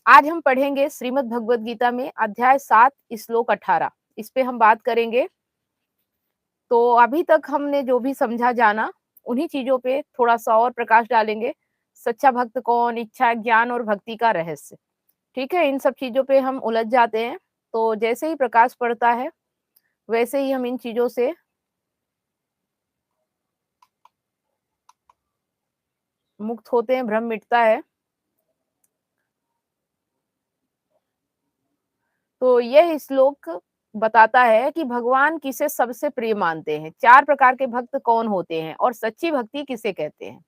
आज हम पढ़ेंगे श्रीमद् भगवद गीता में अध्याय 7 श्लोक 18। इस पे हम बात करेंगे। तो अभी तक हमने जो भी समझा जाना, उन्हीं चीजों पे थोड़ा-सा और प्रकाश डालेंगे। सच्चा भक्त कौन, इच्छा, ज्ञान और भक्ति का रहस्य। ठीक है? इन सब चीजों पे हम उलझ जाते हैं। तो जैसे ही प्रकाश पड़ता है, वैसे ही हम इन चीजों से मुक्त होते हैं, भ्रम मिटता है। तो यह श्लोक बताता है कि भगवान किसे सबसे प्रिय मानते हैं, 4 प्रकार के भक्त कौन होते हैं और सच्ची भक्ति किसे कहते हैं।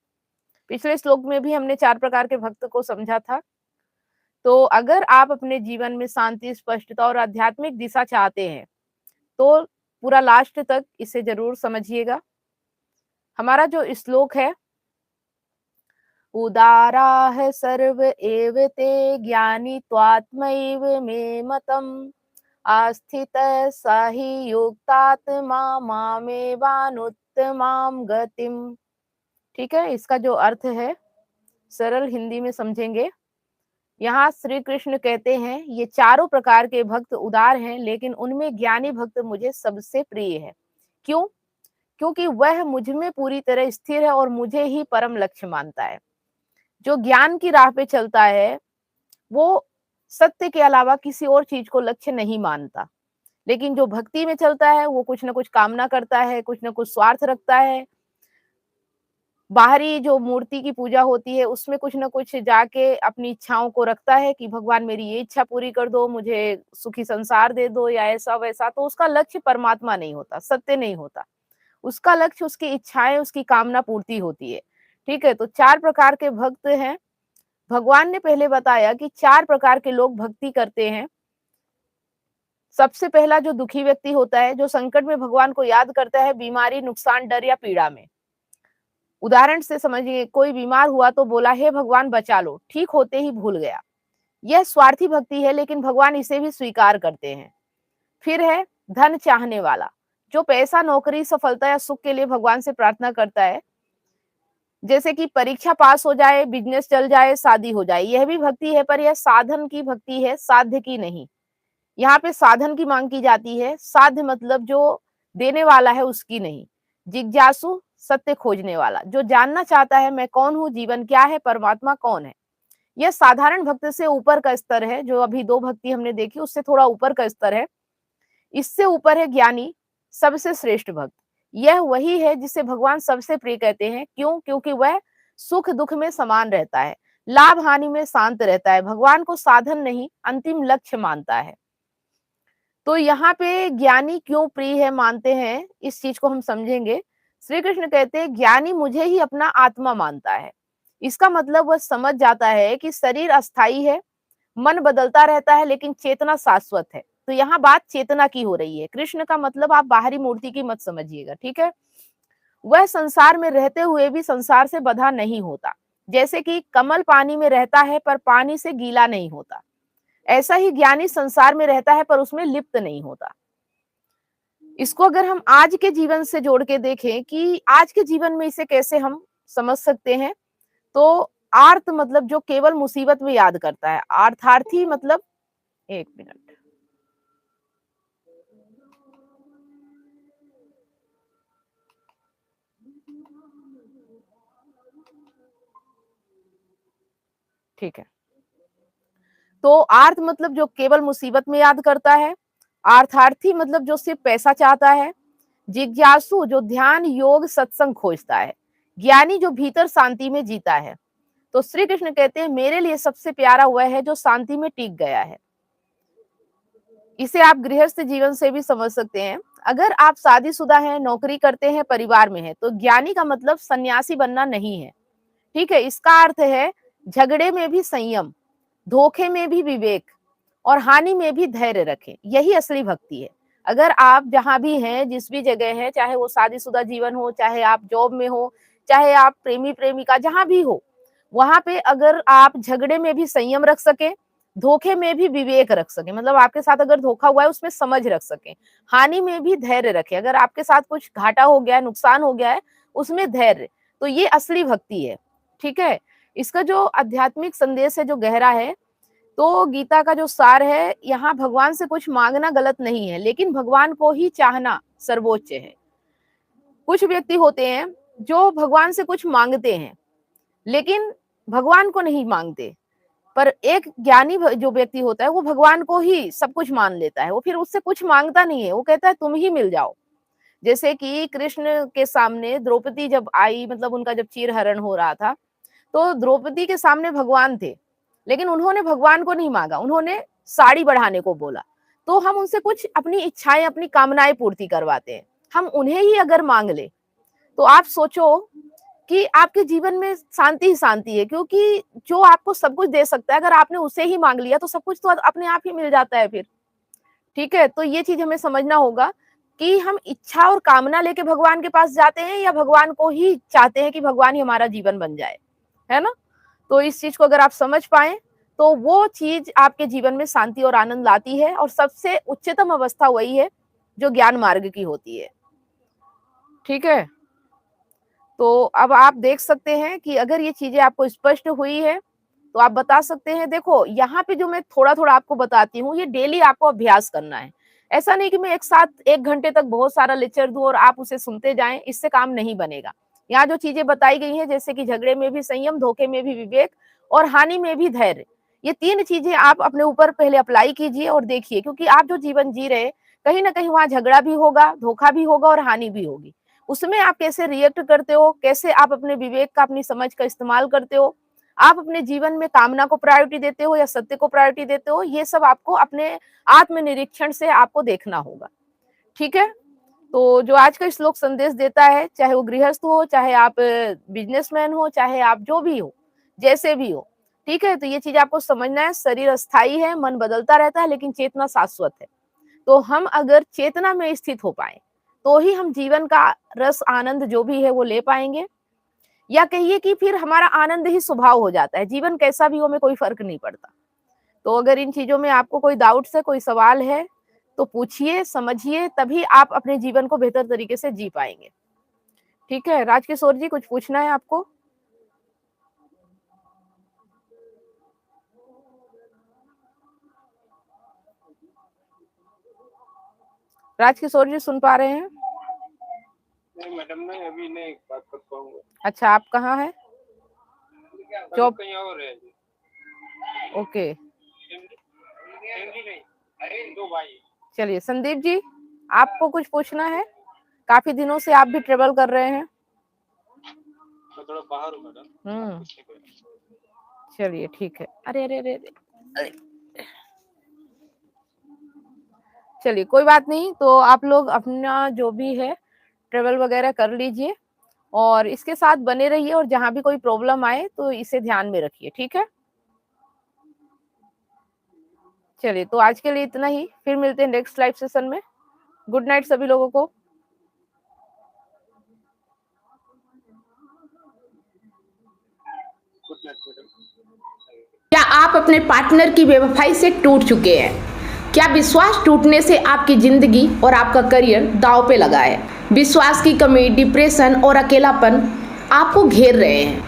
पिछले श्लोक में भी हमने 4 प्रकार के भक्त को समझा था। तो अगर आप अपने जीवन में शांति, स्पष्टता और आध्यात्मिक दिशा चाहते हैं, तो पूरा लास्ट तक इसे ज़रूर समझिएगा। हमारा जो श्लोक है, उदाराः सर्व एव ते ज्ञानी त्वात्मैव मे मतम् आस्थितः स हि युक्तात्मा मामेवानुत्तमां गतिम्। ठीक है, इसका जो अर्थ है सरल हिंदी में समझेंगे। यहाँ श्री कृष्ण कहते हैं ये चारों प्रकार के भक्त उदार हैं, लेकिन उनमें ज्ञानी भक्त मुझे सबसे प्रिय है। क्यों? क्योंकि वह मुझ में पूरी तरह स्थिर है और मुझे ही परम लक्ष्य मानता है। जो ज्ञान की राह पे चलता है, वो सत्य के अलावा किसी और चीज को लक्ष्य नहीं मानता। लेकिन जो भक्ति में चलता है, वो कुछ न कुछ कामना करता है, कुछ न कुछ स्वार्थ रखता है। बाहरी जो मूर्ति की पूजा होती है, उसमें कुछ न कुछ जाके अपनी इच्छाओं को रखता है कि भगवान मेरी ये इच्छा पूरी कर दो, मुझे सुखी संसार दे दो या ऐसा-वैसा। तो उसका लक्ष्य परमात्मा नहीं होता, सत्य नहीं होता। उसका लक्ष्य उसकी इच्छाएँ, उसकी कामना पूर्ति होती है। ठीक है? तो 4 प्रकार के भक्त हैं। भगवान ने पहले बताया कि 4 प्रकार के लोग भक्ति करते हैं। सबसे पहला जो दुखी व्यक्ति होता है, जो संकट में भगवान को याद करता है, बीमारी, नुकसान, डर या पीड़ा में। उदाहरण से समझिए, कोई बीमार हुआ तो बोला हे भगवान बचा लो, ठीक होते ही भूल गया। यह स्वार्थी भक्ति है, लेकिन भगवान इसे भी स्वीकार करते हैं। फिर है धन चाहने वाला, जो पैसा, नौकरी, सफलता या सुख के लिए भगवान से प्रार्थना करता है। जैसे कि परीक्षा पास हो जाए, बिजनेस चल जाए, शादी हो जाए, यह भी भक्ति है, पर यह साधन की भक्ति है, साध्य की नहीं। यहाँ पे साधन की मांग की जाती है, साध्य मतलब जो देने वाला है उसकी नहीं। जिज्ञासु, सत्य खोजने वाला, जो जानना चाहता है मैं कौन हूँ, जीवन क्या है, परमात्मा कौन है। यह साधारण भक्त से ऊपर का स्तर है। जो अभी 2 भक्ति हमने देखी, उससे थोड़ा ऊपर का स्तर है। इससे ऊपर है ज्ञानी, सबसे श्रेष्ठ भक्त। यह वही है जिसे भगवान सबसे प्रिय कहते हैं। क्यों? क्योंकि वह सुख दुख में समान रहता है, लाभ हानि में शांत रहता है, भगवान को साधन नहीं अंतिम लक्ष्य मानता है। तो यहाँ पे ज्ञानी क्यों प्रिय है मानते हैं, इस चीज को हम समझेंगे। श्री कृष्ण कहते हैं ज्ञानी मुझे ही अपना आत्मा मानता है। इसका मतलब वह समझ जाता है कि शरीर अस्थाई है, मन बदलता रहता है, लेकिन चेतना शाश्वत है। तो यहाँ बात चेतना की हो रही है। कृष्ण का मतलब आप बाहरी मूर्ति की मत समझिएगा, ठीक है। वह संसार में रहते हुए भी संसार से बंधा नहीं होता। जैसे कि कमल पानी में रहता है पर पानी से गीला नहीं होता, ऐसा ही ज्ञानी संसार में रहता है पर उसमें लिप्त नहीं होता। इसको अगर हम आज के जीवन से जोड़ के देखें कि आज के जीवन में इसे कैसे हम समझ सकते हैं, तो आर्त मतलब जो केवल मुसीबत में याद करता है, अर्थार्थी मतलब, एक मिनट, ठीक है। तो आर्त मतलब जो केवल मुसीबत में याद करता है, अर्थार्थी मतलब जो सिर्फ पैसा चाहता है, जिज्ञासु जो ध्यान, योग, सत्संग खोजता है, ज्ञानी जो भीतर शांति में जीता है। तो श्री कृष्ण कहते हैं मेरे लिए सबसे प्यारा वह है जो शांति में टिक गया है। इसे आप गृहस्थ जीवन से भी समझ सकते हैं। अगर आप शादीशुदा हैं, नौकरी करते हैं, परिवार में हैं, तो ज्ञानी का मतलब सन्यासी बनना नहीं है। ठीक है, इसका अर्थ है झगड़े में भी संयम, धोखे में भी विवेक और हानि में भी धैर्य रखें। यही असली भक्ति है। अगर आप जहां भी हैं, जिस भी जगह हैं, चाहे वो शादीशुदा जीवन हो, चाहे आप जॉब में हो, चाहे आप प्रेमी प्रेमिका जहां भी हो, वहां पे अगर आप झगड़े में भी संयम रख सके, धोखे में भी विवेक रख सके, मतलब आपके साथ अगर धोखा हुआ है उसमें समझ रख सके, हानि में भी धैर्य रखे, अगर आपके साथ कुछ घाटा हो गया है, नुकसान हो गया है, उसमें धैर्य, तो ये असली भक्ति है। ठीक है, इसका जो आध्यात्मिक संदेश है जो गहरा है, तो गीता का जो सार है, यहाँ भगवान से कुछ मांगना गलत नहीं है, लेकिन भगवान को ही चाहना सर्वोच्च है। कुछ व्यक्ति होते हैं जो भगवान से कुछ मांगते हैं लेकिन भगवान को नहीं मांगते, पर एक ज्ञानी जो व्यक्ति होता है वो भगवान को ही सब कुछ मान लेता है, वो फिर उससे कुछ मांगता नहीं है, वो कहता है तुम ही मिल जाओ। जैसे कि कृष्ण के सामने द्रौपदी जब आई, मतलब उनका जब चीरहरण हो रहा था, तो द्रौपदी के सामने भगवान थे, लेकिन उन्होंने भगवान को नहीं मांगा, उन्होंने साड़ी बढ़ाने को बोला। तो हम उनसे कुछ अपनी इच्छाएं, अपनी कामनाएं पूर्ति करवाते हैं, हम उन्हें ही अगर मांग ले तो आप सोचो कि आपके जीवन में शांति ही शांति है, क्योंकि जो आपको सब कुछ दे सकता है, अगर आपने उसे ही मांग लिया तो सब कुछ तो अपने आप ही मिल जाता है फिर। ठीक है, तो ये चीज हमें समझना होगा कि हम इच्छा और कामना लेके भगवान के पास जाते हैं या भगवान को ही चाहते हैं कि भगवान ही हमारा जीवन बन जाए, है ना। तो इस चीज को अगर आप समझ पाए तो वो चीज आपके जीवन में शांति और आनंद लाती है, और सबसे उच्चतम अवस्था वही है जो ज्ञान मार्ग की होती है। ठीक है, तो अब आप देख सकते हैं कि अगर ये चीजें आपको स्पष्ट हुई है तो आप बता सकते हैं। देखो यहाँ पे जो मैं थोड़ा थोड़ा आपको बताती हूँ, ये डेली आपको अभ्यास करना है। ऐसा नहीं कि मैं एक साथ 1 घंटे तक बहुत सारा लेक्चर दूं और आप उसे सुनते जाएं, इससे काम नहीं बनेगा। यहाँ जो चीजें बताई गई हैं, जैसे कि झगड़े में भी संयम, धोखे में भी विवेक और हानि में भी धैर्य, ये 3 चीजें आप अपने ऊपर पहले अप्लाई कीजिए और देखिए, क्योंकि आप जो जीवन जी रहे कहीं ना कहीं वहां झगड़ा भी होगा, धोखा भी होगा और हानि भी होगी। उसमें आप कैसे रिएक्ट करते हो, कैसे आप अपने विवेक का, अपनी समझ का इस्तेमाल करते हो, आप अपने जीवन में कामना को प्रायोरिटी देते हो या सत्य को प्रायोरिटी देते हो, ये सब आपको अपने आत्मनिरीक्षण से आपको देखना होगा। ठीक है, तो जो आज का श्लोक संदेश देता है, चाहे वो गृहस्थ हो, चाहे आप बिजनेसमैन हो, चाहे आप जो भी हो, जैसे भी हो, ठीक है, तो ये चीज आपको समझना है। शरीर अस्थाई है, मन बदलता रहता है, लेकिन चेतना शाश्वत है। तो हम अगर चेतना में स्थित हो पाए तो ही हम जीवन का रस, आनंद जो भी है वो ले पाएंगे, या कहिए कि फिर हमारा आनंद ही स्वभाव हो जाता है। जीवन कैसा भी हो, में कोई फर्क नहीं पड़ता। तो अगर इन चीजों में आपको कोई डाउट्स है, कोई सवाल है तो पूछिए, समझिए, तभी आप अपने जीवन को बेहतर तरीके से जी पाएंगे। ठीक है, राजकिशोर जी कुछ पूछना है आपको? राजकिशोर जी सुन पा रहे हैं? नहीं मैडम, नहीं अभी नहीं बात कर पाऊंगा। अच्छा, आप कहाँ हैं? जॉब कहीं और है। ओके, अरे 2 भाई। चलिए संदीप जी, आपको कुछ पूछना है? काफी दिनों से आप भी ट्रेवल कर रहे हैं। मैं थोड़ा बाहर हूँ मैडम। चलिए ठीक है। अरे अरे अरे अरे, चलिए कोई बात नहीं। तो आप लोग अपना जो भी है ट्रेवल वगैरह कर लीजिए और इसके साथ बने रहिए, और जहां भी कोई प्रॉब्लम आए तो इसे ध्यान में रखिए। ठीक है, चलिए तो आज के लिए इतना ही, फिर मिलते हैं नेक्स्ट लाइव सेशन में। गुड नाइट सभी लोगों को। क्या आप अपने पार्टनर की बेवफाई से टूट चुके हैं? क्या विश्वास टूटने से आपकी जिंदगी और आपका करियर दांव पे लगा है? विश्वास की कमी, डिप्रेशन और अकेलापन आपको घेर रहे हैं।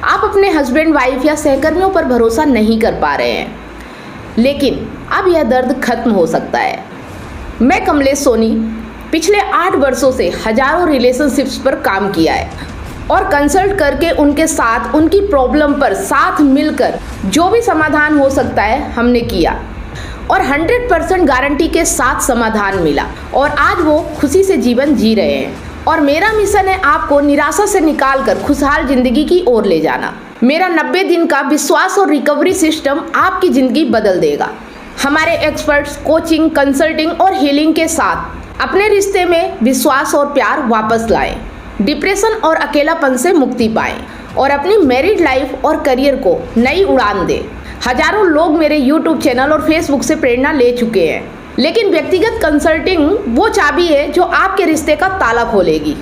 आप अपने हस्बैंड, वाइफ या सहकर्मियों पर भरोसा नहीं कर पा रहे हैं, लेकिन अब यह दर्द खत्म हो सकता है। मैं कमलेश सोनी पिछले 8 वर्षों से हजारों रिलेशनशिप्स पर काम किया है और कंसल्ट करके उनके साथ उनकी प्रॉब्लम पर साथ मिलकर जो भी समाधान हो सकता है हमने किया, और 100% गारंटी के साथ समाधान मिला, और आज वो खुशी से जीवन जी रहे हैं। और मेरा मिशन है आपको निराशा से निकालकर खुशहाल जिंदगी की ओर ले जाना। मेरा 90 दिन का विश्वास और रिकवरी सिस्टम आपकी जिंदगी बदल देगा। हमारे एक्सपर्ट्स कोचिंग, कंसल्टिंग और हीलिंग के साथ अपने रिश्ते में विश्वास और प्यार वापस लाएं, डिप्रेशन और अकेलापन से मुक्ति पाएं और अपनी मैरिड लाइफ और करियर को नई उड़ान दें। हजारों लोग मेरे YouTube चैनल और Facebook से प्रेरणा ले चुके हैं, लेकिन व्यक्तिगत कंसल्टिंग वो चाबी है जो आपके रिश्ते का ताला खोलेगी।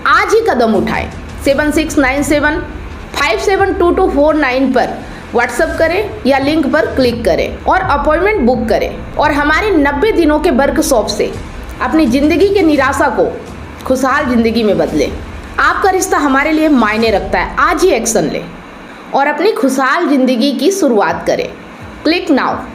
आज ही कदम उठाएं। 7697572249 पर व्हाट्सएप करें या लिंक पर क्लिक करें और अपॉइंटमेंट बुक करें, और हमारे 90 दिनों के वर्कशॉप से अपनी जिंदगी के निराशा को खुशहाल जिंदगी में बदलें। आपका रिश्ता हमारे लिए मायने रखता है। आज ही एक्शन लें और अपनी खुशहाल जिंदगी की शुरुआत करें। Click now.